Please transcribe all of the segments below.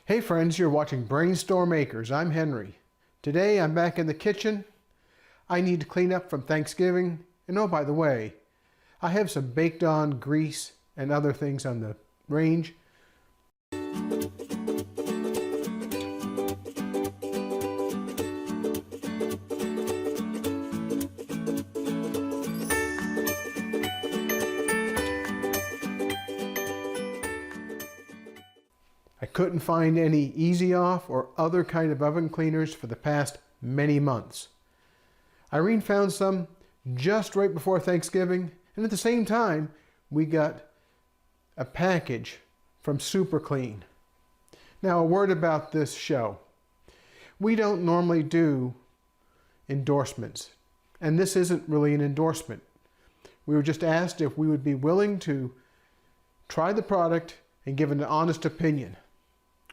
Hey friends, you're watching BrainStormAcres. I'm Henry. Today I'm back in the kitchen. I need to clean up from Thanksgiving. And oh, by the way, I have some baked on grease and other things on the range. I couldn't find any easy off or other kind of oven cleaners for the past many months. Irene found some just right before Thanksgiving, and at the same time we got a package from Super Clean. Now, a word about this show. We don't normally do endorsements, and this isn't really an endorsement. We were just asked if we would be willing to try the product and give an honest opinion.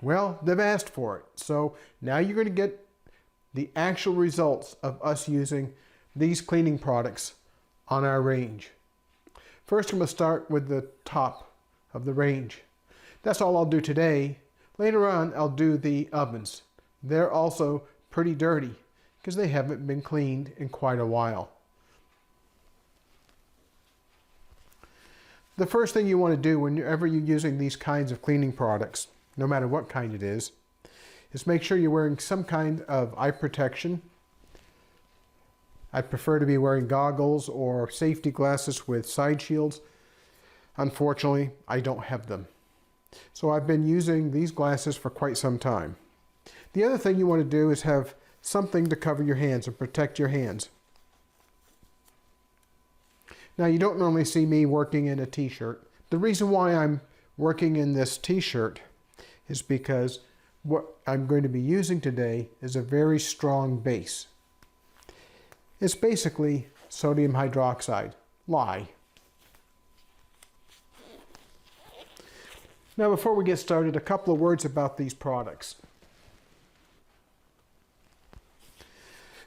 Well, they've asked for it, so now you're going to get the actual results of us using these cleaning products on our range. First, I'm going to start with the top of the range. That's all I'll do today. Later on, I'll do the ovens. They're also pretty dirty because they haven't been cleaned in quite a while. The first thing you want to do whenever you're using these kinds of cleaning products, no matter what kind it is make sure you're wearing some kind of eye protection. I prefer to be wearing goggles or safety glasses with side shields. Unfortunately, I don't have them. So I've been using these glasses for quite some time. The other thing you want to do is have something to cover your hands and protect your hands. Now, you don't normally see me working in a t-shirt. The reason why I'm working in this t-shirt is because what I'm going to be using today is a very strong base. It's basically sodium hydroxide, lye. Now, before we get started, a couple of words about these products.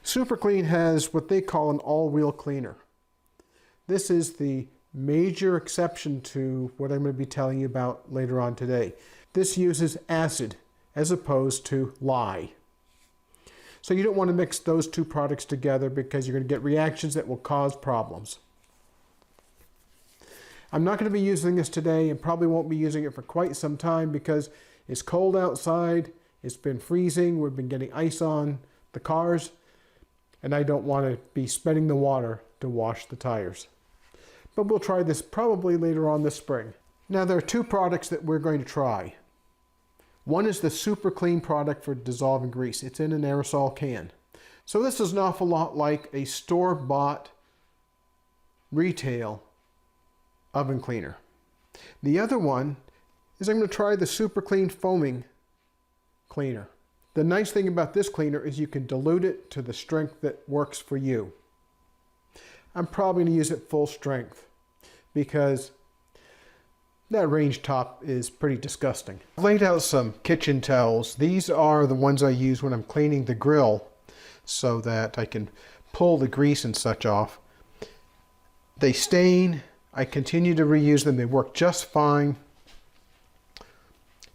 Super Clean has what they call an all-wheel cleaner. This is the major exception to what I'm going to be telling you about later on today. This uses acid as opposed to lye. So you don't want to mix those two products together because you're going to get reactions that will cause problems. I'm not going to be using this today and probably won't be using it for quite some time because it's cold outside, it's been freezing, we've been getting ice on the cars, and I don't want to be spending the water to wash the tires. But we'll try this probably later on this spring. Now, there are two products that we're going to try. One is the Super Clean product for dissolving grease. It's in an aerosol can. So this is an awful lot like a store-bought retail oven cleaner. The other one is I'm going to try the Super Clean foaming cleaner. The nice thing about this cleaner is you can dilute it to the strength that works for you. I'm probably going to use it full strength because that range top is pretty disgusting. I've laid out some kitchen towels. These are the ones I use when I'm cleaning the grill so that I can pull the grease and such off. They stain. I continue to reuse them. They work just fine.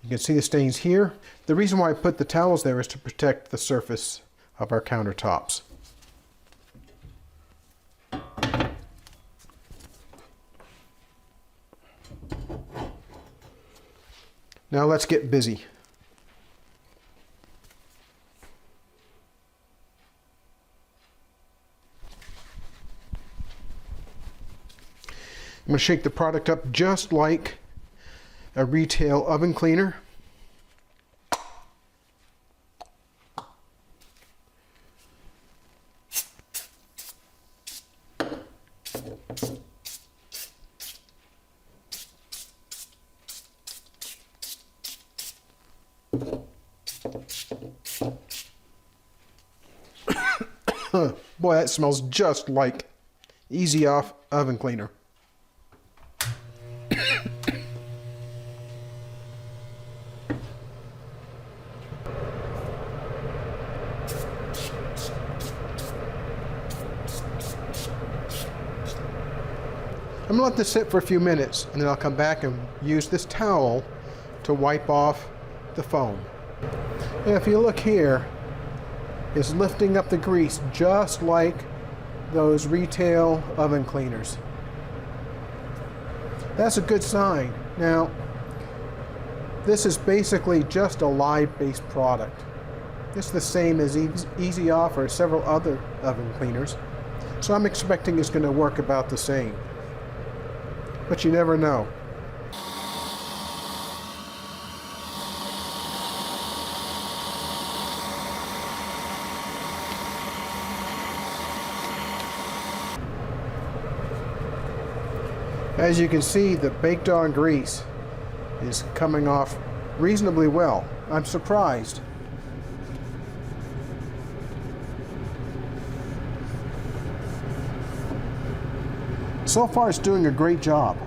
You can see the stains here. The reason why I put the towels there is to protect the surface of our countertops. Now let's get busy. I'm going to shake the product up just like a retail oven cleaner. Boy, that smells just like Easy Off oven cleaner. I'm going to let this sit for a few minutes, and then I'll come back and use this towel to wipe off the foam. And if you look here, it's lifting up the grease just like those retail oven cleaners. That's a good sign. Now, this is basically just a lye-based product. It's the same as Easy Off or several other oven cleaners, so I'm expecting it's going to work about the same. But you never know. As you can see, the baked on grease is coming off reasonably well. I'm surprised. So far it's doing a great job.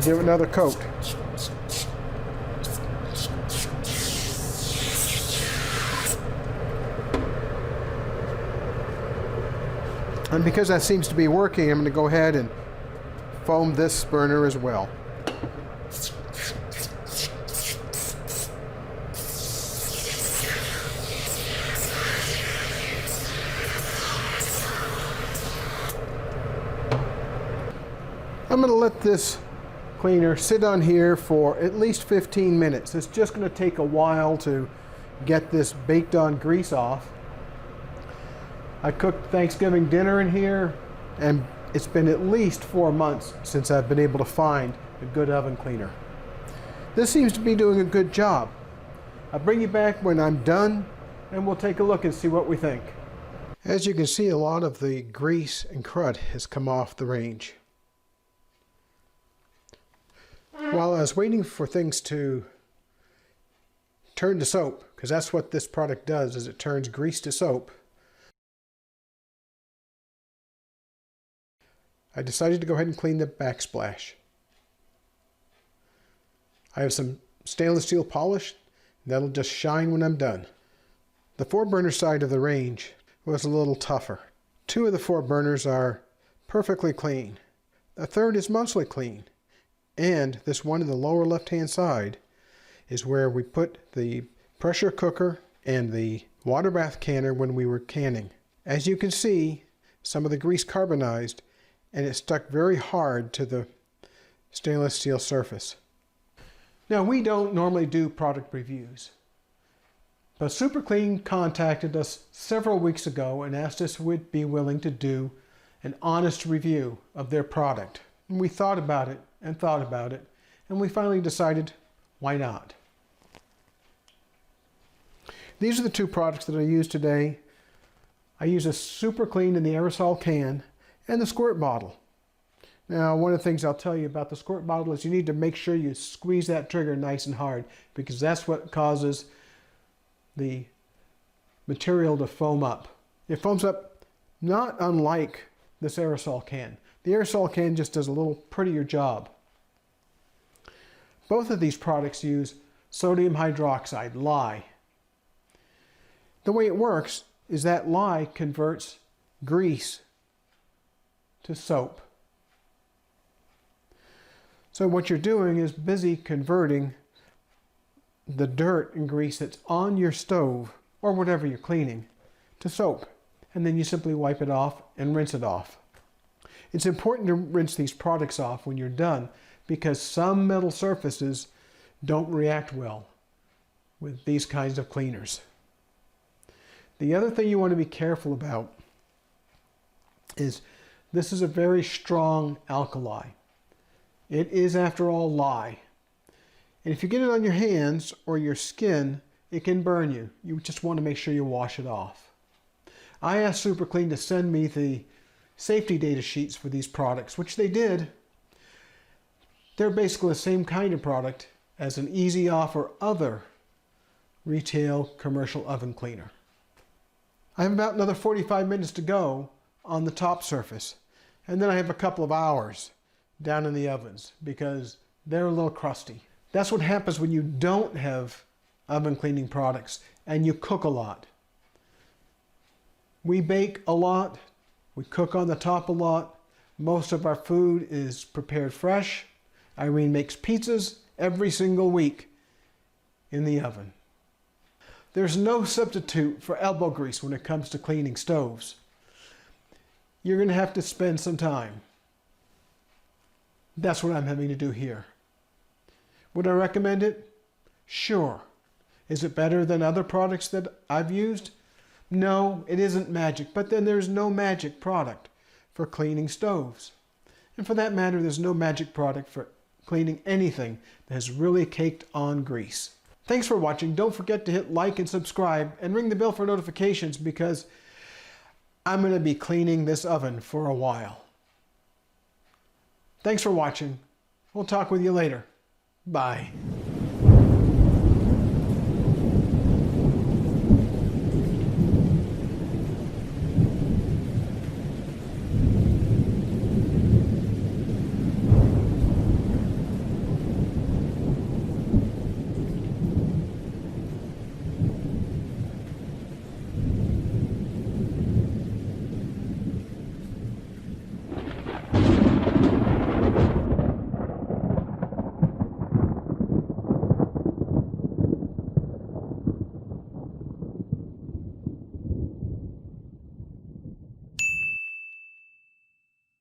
Give it another coat. And because that seems to be working, I'm going to go ahead and foam this burner as well. I'm going to let this cleaner sit on here for at least 15 minutes. It's just going to take a while to get this baked on grease off. I cooked Thanksgiving dinner in here, and it's been at least 4 months since I've been able to find a good oven cleaner. This seems to be doing a good job. I'll bring you back when I'm done, and we'll take a look and see what we think. As you can see, a lot of the grease and crud has come off the range. While I was waiting for things to turn to soap, because that's what this product does, is it turns grease to soap, I decided to go ahead and clean the backsplash. I have some stainless steel polish, and that'll just shine when I'm done. The 4-burner side of the range was a little tougher. 2 of the 4 burners are perfectly clean. The third is mostly clean. And this one in the lower left-hand side is where we put the pressure cooker and the water bath canner when we were canning. As you can see, some of the grease carbonized, and it stuck very hard to the stainless steel surface. Now, we don't normally do product reviews, but Super Clean contacted us several weeks ago and asked us if we'd be willing to do an honest review of their product. And we thought about it, and we finally decided, why not? These are the 2 products that I use today. I use a Super Clean in the aerosol can and the squirt bottle. Now, one of the things I'll tell you about the squirt bottle is you need to make sure you squeeze that trigger nice and hard, because that's what causes the material to foam up. It foams up not unlike this aerosol can. The aerosol can just does a little prettier job. Both of these products use sodium hydroxide, lye. The way it works is that lye converts grease to soap. So what you're doing is busy converting the dirt and grease that's on your stove or whatever you're cleaning to soap. And then you simply wipe it off and rinse it off. It's important to rinse these products off when you're done, because some metal surfaces don't react well with these kinds of cleaners. The other thing you want to be careful about is this is a very strong alkali. It is, after all, lye. And if you get it on your hands or your skin, it can burn you. You just want to make sure you wash it off. I asked Super Clean to send me the safety data sheets for these products, which they did. They're basically the same kind of product as an Easy Off or other retail commercial oven cleaner. I have about another 45 minutes to go on the top surface, and then I have a couple of hours down in the ovens because they're a little crusty. That's what happens when you don't have oven cleaning products and you cook a lot. We bake a lot. We cook on the top a lot. Most of our food is prepared fresh. Irene makes pizzas every single week in the oven. There's no substitute for elbow grease when it comes to cleaning stoves. You're going to have to spend some time. That's what I'm having to do here. Would I recommend it? Sure. Is it better than other products that I've used? No, it isn't magic, but then there's no magic product for cleaning stoves. And for that matter, there's no magic product for cleaning anything that has really caked on grease. Thanks for watching. Don't forget to hit like and subscribe and ring the bell for notifications because I'm going to be cleaning this oven for a while. Thanks for watching. We'll talk with you later. Bye.